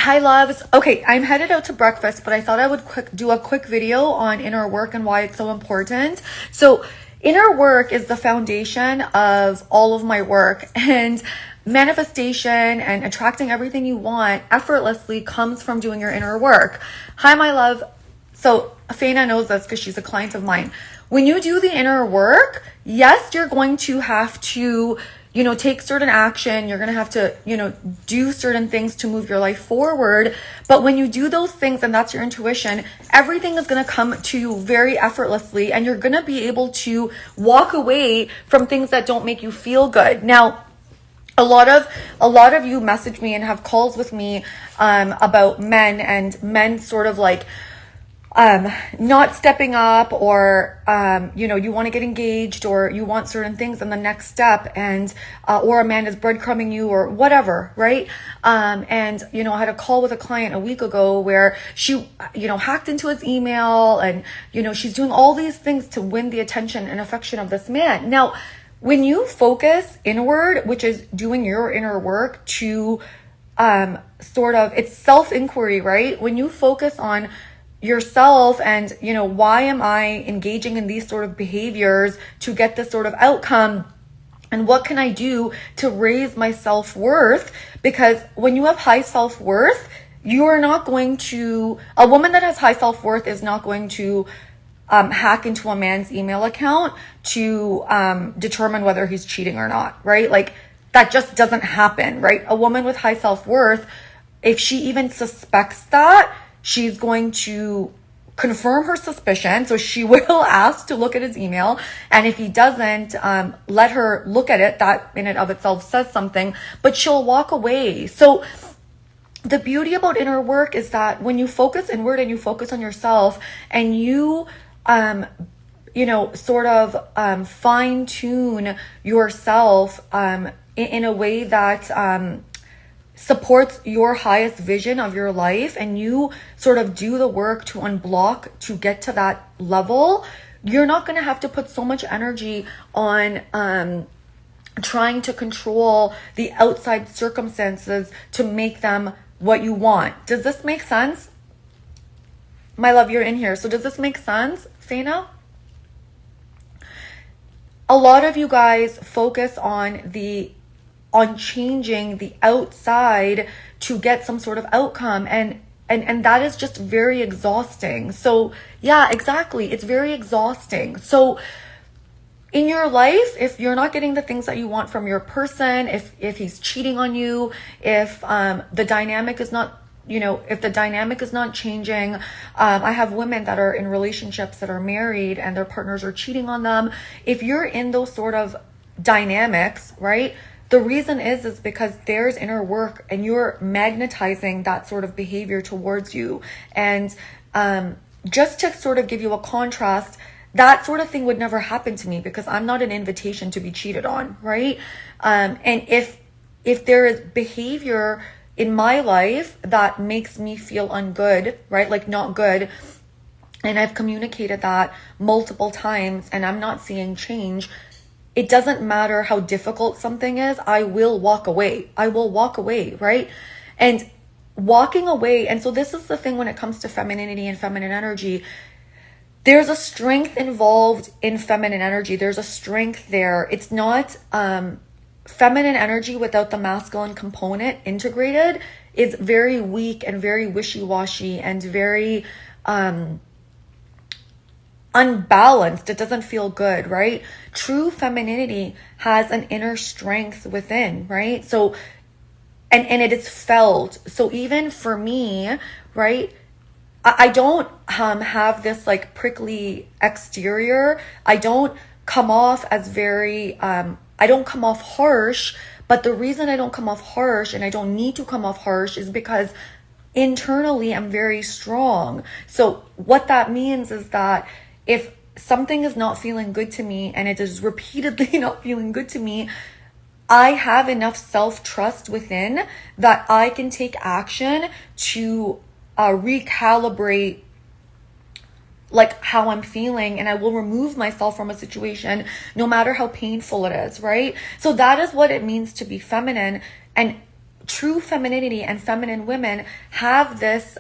Hi loves. Okay, I'm headed out to breakfast, but I thought I would do a quick video on inner work and why it's so important. So inner work is the foundation of all of my work, and manifestation and attracting everything you want effortlessly comes from doing your inner work. Hi, my love. So Faina knows this because she's a client of mine. When you do the inner work, yes, you're going to have to take certain action. You're going to have to, do certain things to move your life forward. But when you do those things, and that's your intuition, everything is going to come to you very effortlessly, and you're going to be able to walk away from things that don't make you feel good. Now, a lot of you message me and have calls with me about men, and men sort of like not stepping up, or you want to get engaged, or you want certain things in the next step, and or a man is breadcrumbing you or whatever, right? And I had a call with a client a week ago where she hacked into his email, and she's doing all these things to win the attention and affection of this man. Now, when you focus inward, which is doing your inner work to it's self-inquiry, right? When you focus on yourself and why am I engaging in these sort of behaviors to get this sort of outcome, and what can I do to raise my self-worth? Because when you have high self-worth, a woman that has high self-worth is not going to hack into a man's email account to determine whether he's cheating or not, right? Like, that just doesn't happen, right? A woman with high self-worth, if she even suspects that, she's going to confirm her suspicion. So she will ask to look at his email. And if he doesn't, let her look at it. That in and of itself says something, but she'll walk away. So the beauty about inner work is that when you focus inward and you focus on yourself, and you, fine tune yourself in a way that supports your highest vision of your life, and you sort of do the work to unblock to get to that level, you're not going to have to put so much energy on trying to control the outside circumstances to make them what you want. Does this make sense? My love, you're in here. So does this make sense, Faina? A lot of you guys focus on changing the outside to get some sort of outcome, and that is just very exhausting. So yeah, exactly, it's very exhausting. So in your life, if you're not getting the things that you want from your person, if he's cheating on you, if the dynamic is not changing, I have women that are in relationships that are married and their partners are cheating on them. If you're in those sort of dynamics, right, the reason is because there's inner work, and you're magnetizing that sort of behavior towards you. And just to sort of give you a contrast, that sort of thing would never happen to me because I'm not an invitation to be cheated on, right? And if there is behavior in my life that makes me feel ungood, right, like not good, and I've communicated that multiple times and I'm not seeing change, it doesn't matter how difficult something is, I will walk away. I will walk away, right? And walking away, and so this is the thing when it comes to femininity and feminine energy, there's a strength involved in feminine energy. There's a strength there. It's not feminine energy without the masculine component integrated is very weak and very wishy-washy and very unbalanced. It doesn't feel good, right? True femininity has an inner strength within, right? So, and it is felt. So even for me, right, I don't have this like prickly exterior. I don't come off as very, I don't come off harsh, but the reason I don't come off harsh, and I don't need to come off harsh, is because internally I'm very strong. So what that means is that if something is not feeling good to me, and it is repeatedly not feeling good to me, I have enough self-trust within that I can take action to recalibrate like how I'm feeling, and I will remove myself from a situation no matter how painful it is, right? So that is what it means to be feminine. And true femininity and feminine women have this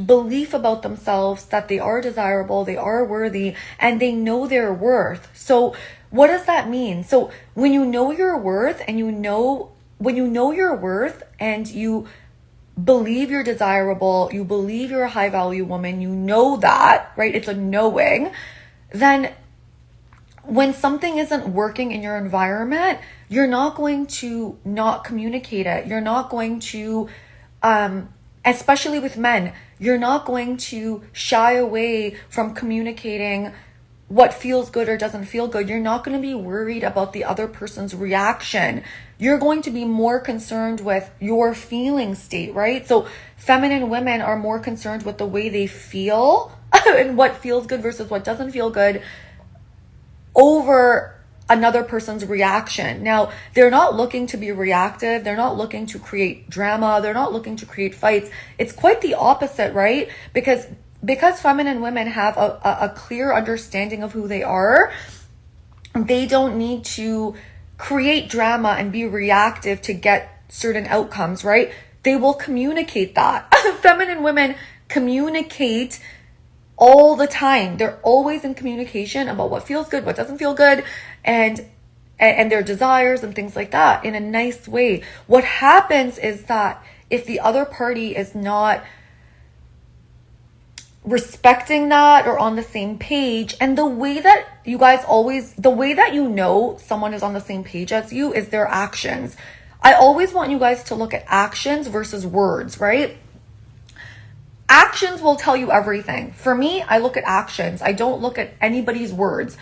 belief about themselves that they are desirable, they are worthy, and they know their worth. So what does that mean? So when you know your worth and when you know your worth and you believe you're desirable, you believe you're a high value woman, you know that, right? It's a knowing. Then when something isn't working in your environment, you're not going to not communicate it. You're not going to, especially with men, you're not going to shy away from communicating what feels good or doesn't feel good. You're not going to be worried about the other person's reaction. You're going to be more concerned with your feeling state, right? So feminine women are more concerned with the way they feel and what feels good versus what doesn't feel good over another person's reaction. Now, they're not looking to be reactive. They're not looking to create drama. They're not looking to create fights. It's quite the opposite, right? Because feminine women have a clear understanding of who they are, they don't need to create drama and be reactive to get certain outcomes, right? They will communicate that. Feminine women communicate all the time. They're always in communication about what feels good, what doesn't feel good, and their desires and things like that in a nice way. What happens is that if the other party is not respecting that or on the same page, and the way that you know someone is on the same page as you is their actions. I always want you guys to look at actions versus words, right? Actions will tell you everything. For me, I look at actions. I don't look at anybody's words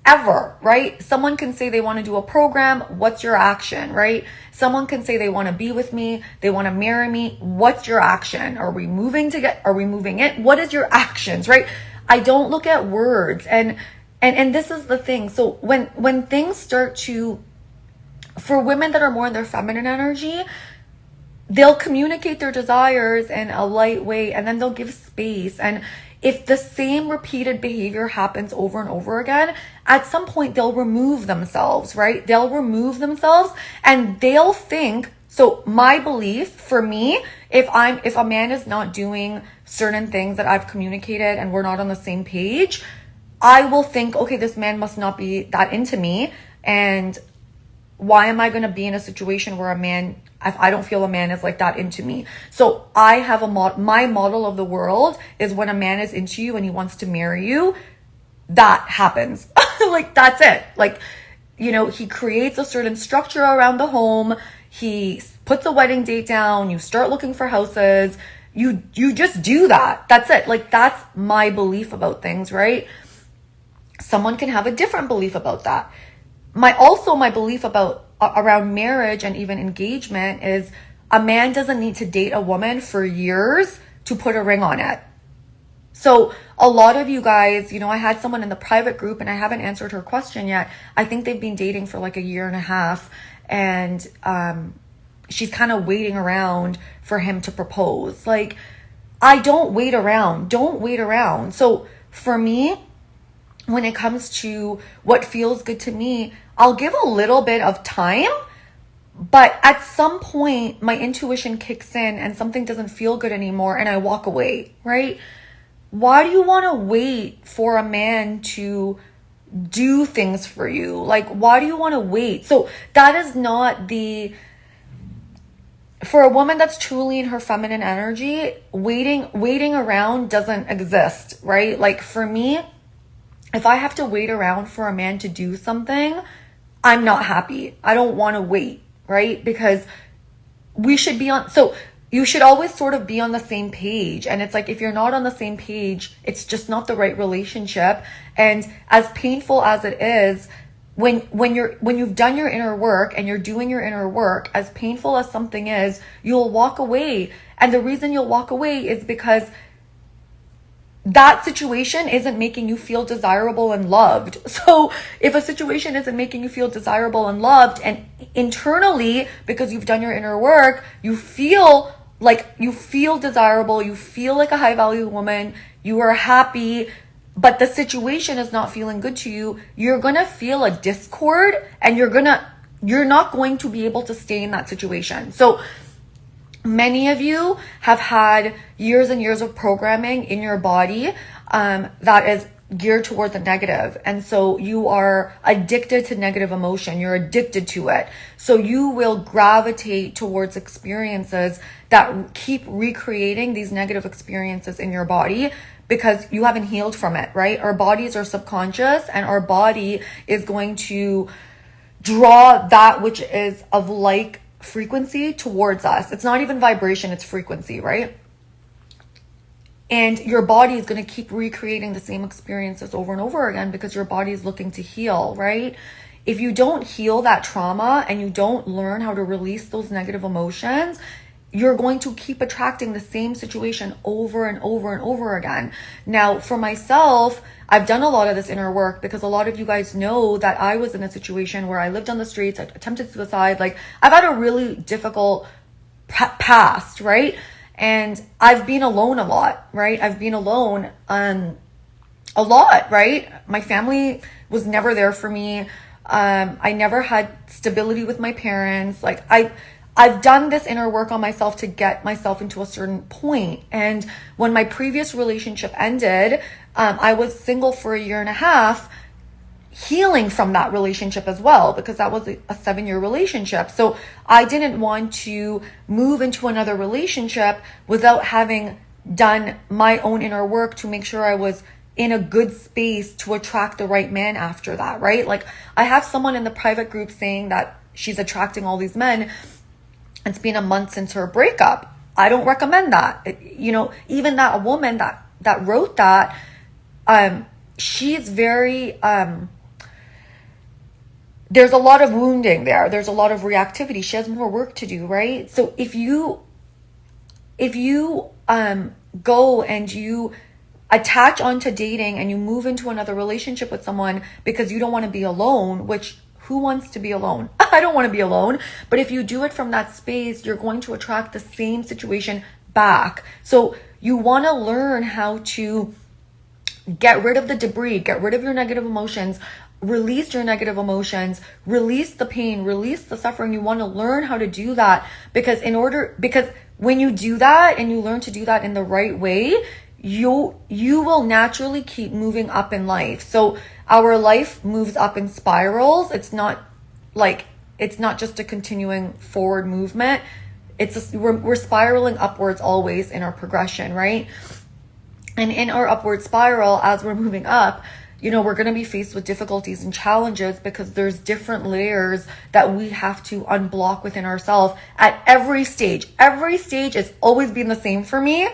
ever, right? Someone can say they want to do a program. What's your action, right? Someone can say they want to be with me. They want to marry me. What's your action? Are we moving in? What is your actions, right? I don't look at words. And this is the thing. So when things start to, for women that are more in their feminine energy, they'll communicate their desires in a light way, and then they'll give space. And if the same repeated behavior happens over and over again, at some point they'll remove themselves, right? They'll remove themselves and they'll think, so my belief for me, if a man is not doing certain things that I've communicated and we're not on the same page, I will think, okay, this man must not be that into me. And why am I going to be in a situation where I don't feel a man is like that into me? So I have my model of the world is when a man is into you and he wants to marry you, that happens. Like, that's it. Like, you know, he creates a certain structure around the home. He puts a wedding date down. You start looking for houses. You just do that. That's it. Like, that's my belief about things, right? Someone can have a different belief about that. My belief about around marriage and even engagement is a man doesn't need to date a woman for years to put a ring on it. So a lot of you guys, you know, I had someone in the private group and I haven't answered her question yet. I think they've been dating for like a year and a half, and she's kind of waiting around for him to propose. Like, I don't wait around. Don't wait around. So for me, when it comes to what feels good to me, I'll give a little bit of time, but at some point my intuition kicks in and something doesn't feel good anymore and I walk away, right? Why do you want to wait for a man to do things for you? Like, why do you want to wait? So that is not for a woman that's truly in her feminine energy, waiting around doesn't exist, right? Like, for me, if I have to wait around for a man to do something, I'm not happy. I don't want to wait, right? Because we should be so you should always sort of be on the same page. And it's like, if you're not on the same page, it's just not the right relationship. And as painful as it is, when you've done your inner work and you're doing your inner work, as painful as something is, you'll walk away. And the reason you'll walk away is because that situation isn't making you feel desirable and loved. So if a situation isn't making you feel desirable and loved, and internally, because you've done your inner work, you feel desirable, you feel like a high value woman, you are happy, but the situation is not feeling good to you, you're going to feel a discord, and you're going you're not going to be able to stay in that situation. So many of you have had years and years of programming in your body that is geared toward the negative. And so you are addicted to negative emotion. You're addicted to it. So you will gravitate towards experiences that keep recreating these negative experiences in your body because you haven't healed from it, right? Our bodies are subconscious, and our body is going to draw that which is of like frequency towards us. It's not even vibration, it's frequency, right? And your body is going to keep recreating the same experiences over and over again because your body is looking to heal, right? If you don't heal that trauma and you don't learn how to release those negative emotions, you're going to keep attracting the same situation over and over and over again. Now, for myself, I've done a lot of this inner work because a lot of you guys know that I was in a situation where I lived on the streets, I attempted suicide. Like, I've had a really difficult past, right? And I've been alone a lot, right? I've been alone a lot, right? My family was never there for me. I never had stability with my parents. Like, I've done this inner work on myself to get myself into a certain point. And when my previous relationship ended, I was single for a year and a half, healing from that relationship as well, because that was a 7-year relationship. So I didn't want to move into another relationship without having done my own inner work to make sure I was in a good space to attract the right man after that, right? Like, I have someone in the private group saying that she's attracting all these men. It's been a month since her breakup. I don't recommend that. Even that woman that wrote that, she's very, there's a lot of wounding there. There's a lot of reactivity. She has more work to do, right? So if you go and you attach onto dating and you move into another relationship with someone because you don't want to be alone, which who wants to be alone? I don't want to be alone. But if you do it from that space, you're going to attract the same situation back. So you want to learn how to get rid of the debris, get rid of your negative emotions, release your negative emotions, release the pain, release the suffering. You want to learn how to do that because when you do that and you learn to do that in the right way, you will naturally keep moving up in life. So our life moves up in spirals. It's not just a continuing forward movement. We're spiraling upwards always in our progression, right? And in our upward spiral, as we're moving up, we're going to be faced with difficulties and challenges because there's different layers that we have to unblock within ourselves at every stage. Every stage has always been the same for me.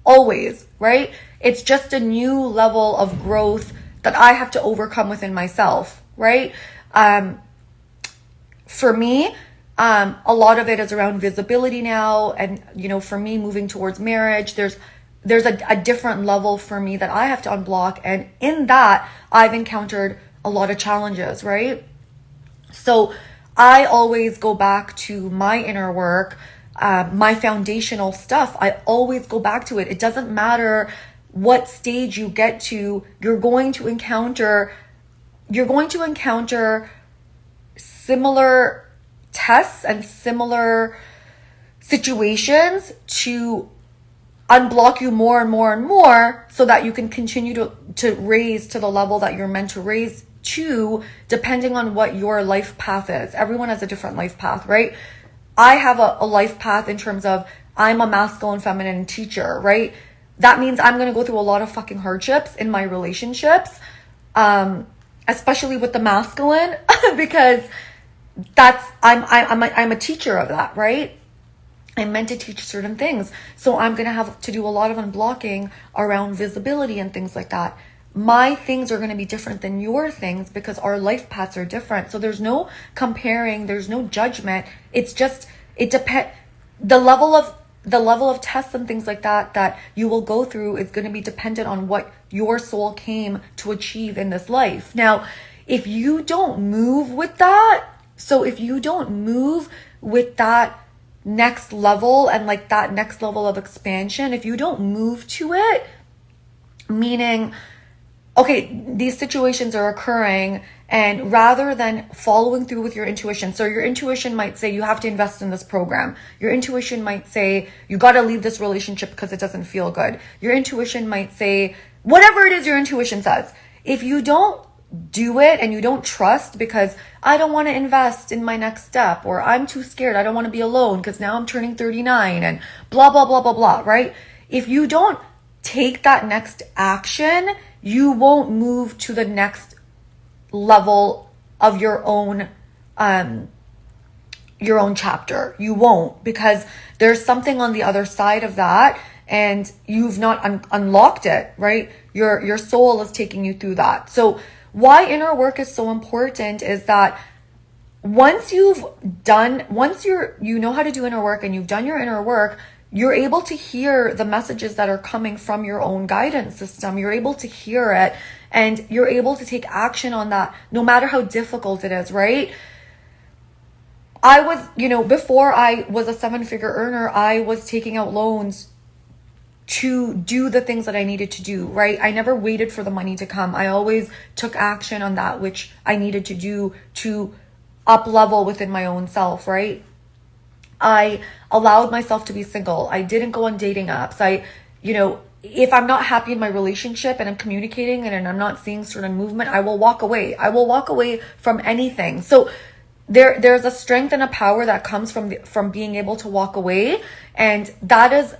Always, right? It's just a new level of growth that I have to overcome within myself, right? For me, a lot of it is around visibility now. And, for me moving towards marriage, there's a different level for me that I have to unblock. And in that, I've encountered a lot of challenges, right? So I always go back to my inner work, my foundational stuff. I always go back to it. It doesn't matter what stage you get to, you're going to encounter similar tests and similar situations to unblock you more and more and more so that you can continue to raise to the level that you're meant to raise to, depending on what your life path is. Everyone has a different life path, right? I have a life path in terms of I'm a masculine, feminine teacher, right? That means I'm going to go through a lot of fucking hardships in my relationships, especially with the masculine, because I'm a teacher of that, right? I'm meant to teach certain things. So I'm going to have to do a lot of unblocking around visibility and things like that. My things are going to be different than your things because our life paths are different. So there's no comparing, there's no judgment. It's just, it depends. The level of tests and things like that you will go through is going to be dependent on what your soul came to achieve in this life. Now, if you don't move with that, next level and like that next level of expansion, if you don't move to it, meaning okay, these situations are occurring, and rather than following through with your intuition, so your intuition might say you have to invest in this program. Your intuition might say you got to leave this relationship because it doesn't feel good. Your intuition might say whatever it is your intuition says. If you don't do it and you don't trust because I don't want to invest in my next step, or I'm too scared, I don't want to be alone because now I'm turning 39 and blah, blah, blah, blah, blah, right? If you don't take that next action, you won't move to the next level of your own chapter. You won't, because there's something on the other side of that and you've not unlocked it, right? Your soul is taking you through that. So why inner work is so important is that once you know how to do inner work and you've done your inner work, you're able to hear the messages that are coming from your own guidance system. You're able to hear it and you're able to take action on that no matter how difficult it is, right? I was, before I was a 7-figure earner, I was taking out loans to do the things that I needed to do, right? I never waited for the money to come. I always took action on that which I needed to do to up level within my own self, right? I allowed myself to be single. I didn't go on dating apps. If I'm not happy in my relationship and I'm communicating and I'm not seeing certain movement, I will walk away. I will walk away from anything. So there's a strength and a power that comes from being able to walk away. And that is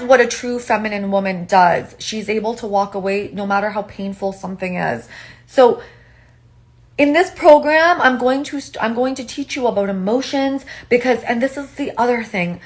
what a true feminine woman does. She's able to walk away no matter how painful something is. So in this program, I'm going to teach you about emotions and this is the other thing.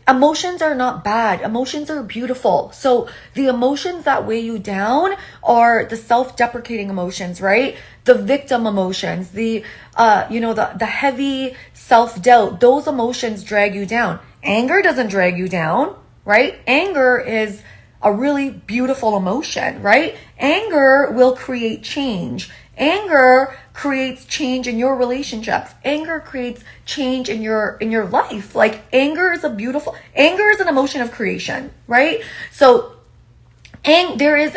Emotions are not bad. Emotions are beautiful. So the emotions that weigh you down are the self-deprecating emotions, right? The victim emotions, the heavy self-doubt. Those emotions drag you down. Anger doesn't drag you down, right? Anger is a really beautiful emotion, right? Anger will create change. Anger creates change in your relationships. Anger creates change in your life. Like anger is an emotion of creation, right? So there is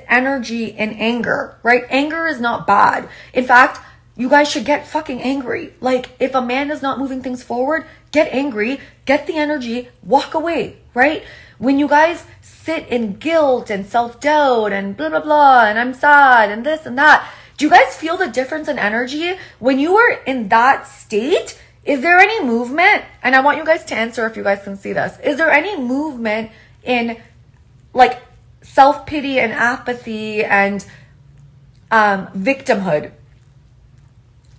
energy in anger, right? Anger is not bad. In fact, you guys should get fucking angry. Like if a man is not moving things forward, get angry, get the energy, walk away, right? When you guys sit in guilt and self-doubt and blah, blah, blah, and I'm sad and this and that, do you guys feel the difference in energy? When you are in that state, is there any movement? And I want you guys to answer if you guys can see this. Is there any movement in like self-pity and apathy and victimhood?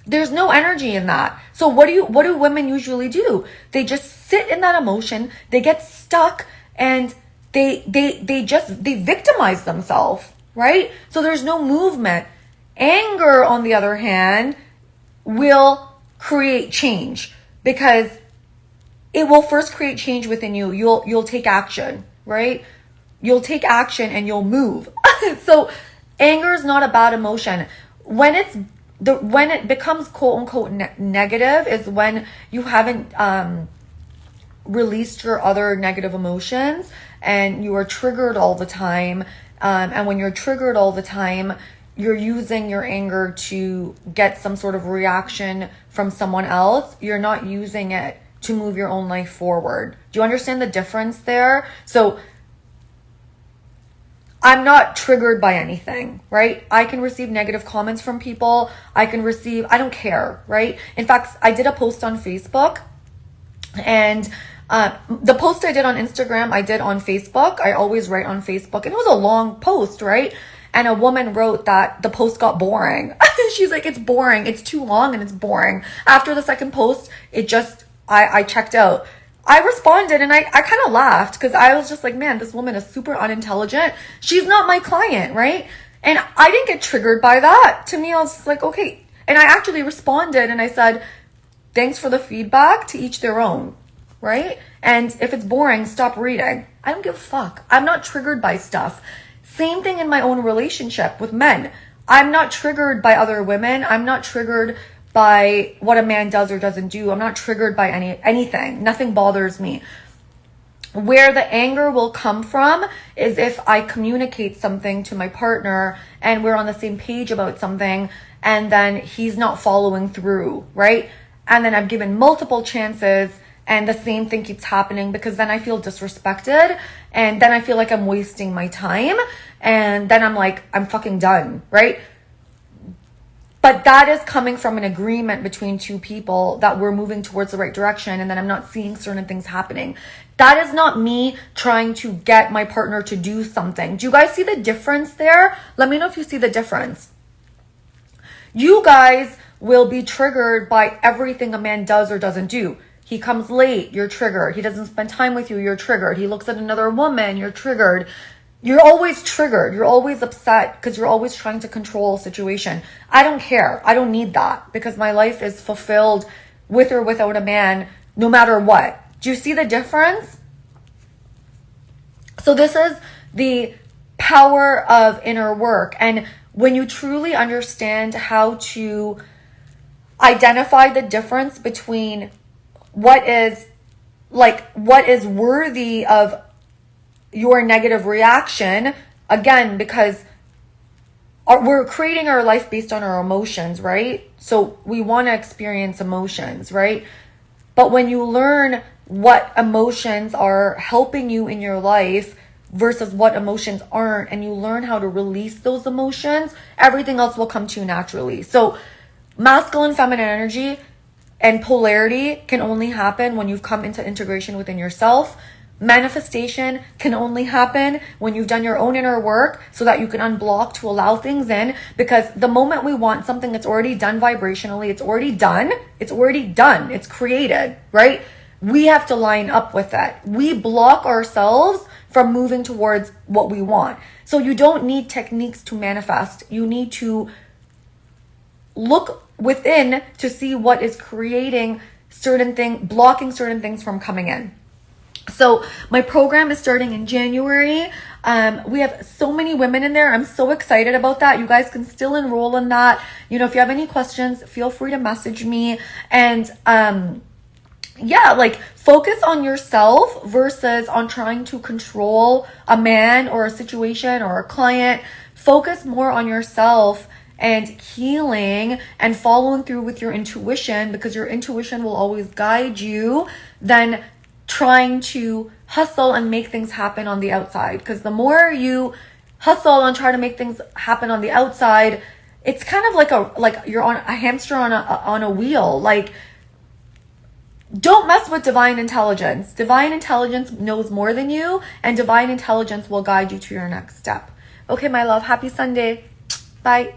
There's no energy in that. So what do women usually do? They just sit in that emotion, they get stuck, and they victimize themselves, right? So there's no movement. Anger, on the other hand, will create change because it will first create change within you. You'll take action, right? You'll take action and you'll move. So anger is not a bad emotion. When it becomes quote unquote negative is when you haven't released your other negative emotions and you are triggered all the time. And when you're triggered all the time, you're using your anger to get some sort of reaction from someone else. You're not using it to move your own life forward. Do you understand the difference there? So I'm not triggered by anything, right? I can receive negative comments from people. I don't care, right? In fact, I did a post on Facebook, and the post I did on Instagram, I did on Facebook. I always write on Facebook, and it was a long post, right? And a woman wrote that the post got boring. She's like, it's boring. It's too long and it's boring. After the second post, I checked out. I responded and I kind of laughed because I was just like, man, this woman is super unintelligent. She's not my client, right? And I didn't get triggered by that. To me, I was just like, okay. And I actually responded and I said, thanks for the feedback, to each their own, right? And if it's boring, stop reading. I don't give a fuck. I'm not triggered by stuff. Same thing in my own relationship with men. I'm not triggered by other women. I'm not triggered by what a man does or doesn't do. I'm not triggered by anything. Nothing bothers me. Where the anger will come from is if I communicate something to my partner and we're on the same page about something and then he's not following through, right? And then I've given multiple chances and the same thing keeps happening, because then I feel disrespected and then I feel like I'm wasting my time and then I'm like, I'm fucking done, right? But that is coming from an agreement between two people that we're moving towards the right direction, and then I'm not seeing certain things happening. That is not me trying to get my partner to do something. Do you guys see the difference there? Let me know if you see the difference. You guys will be triggered by everything a man does or doesn't do. He comes late, you're triggered. He doesn't spend time with you, you're triggered. He looks at another woman, you're triggered. You're always triggered. You're always upset because you're always trying to control a situation. I don't care. I don't need that, because my life is fulfilled with or without a man, no matter what. Do you see the difference? So this is the power of inner work. And when you truly understand how to identify the difference between what is worthy of your negative reaction, again, because we're creating our life based on our emotions, right? So we want to experience emotions, right? But when you learn what emotions are helping you in your life versus what emotions aren't, and you learn how to release those emotions, everything else will come to you naturally. So masculine, feminine energy and polarity can only happen when you've come into integration within yourself. Manifestation can only happen when you've done your own inner work so that you can unblock to allow things in, because the moment we want something, it's already done vibrationally. It's already done. It's already done. It's created, right? We have to line up with that. We block ourselves from moving towards what we want. So you don't need techniques to manifest. You need to look within to see what is creating blocking certain things from coming in. So my program is starting in January. We have so many women in there. I'm so excited about that. You guys can still enroll in that. You know, if you have any questions, feel free to message me. And focus on yourself versus on trying to control a man or a situation or a client. Focus more on yourself and healing and following through with your intuition, because your intuition will always guide you, than trying to hustle and make things happen on the outside. Because the more you hustle and try to make things happen on the outside, it's kind of like you're on a hamster on a wheel. Like, don't mess with divine intelligence. Divine intelligence knows more than you, and divine intelligence will guide you to your next step. Okay, my love, happy Sunday. Bye.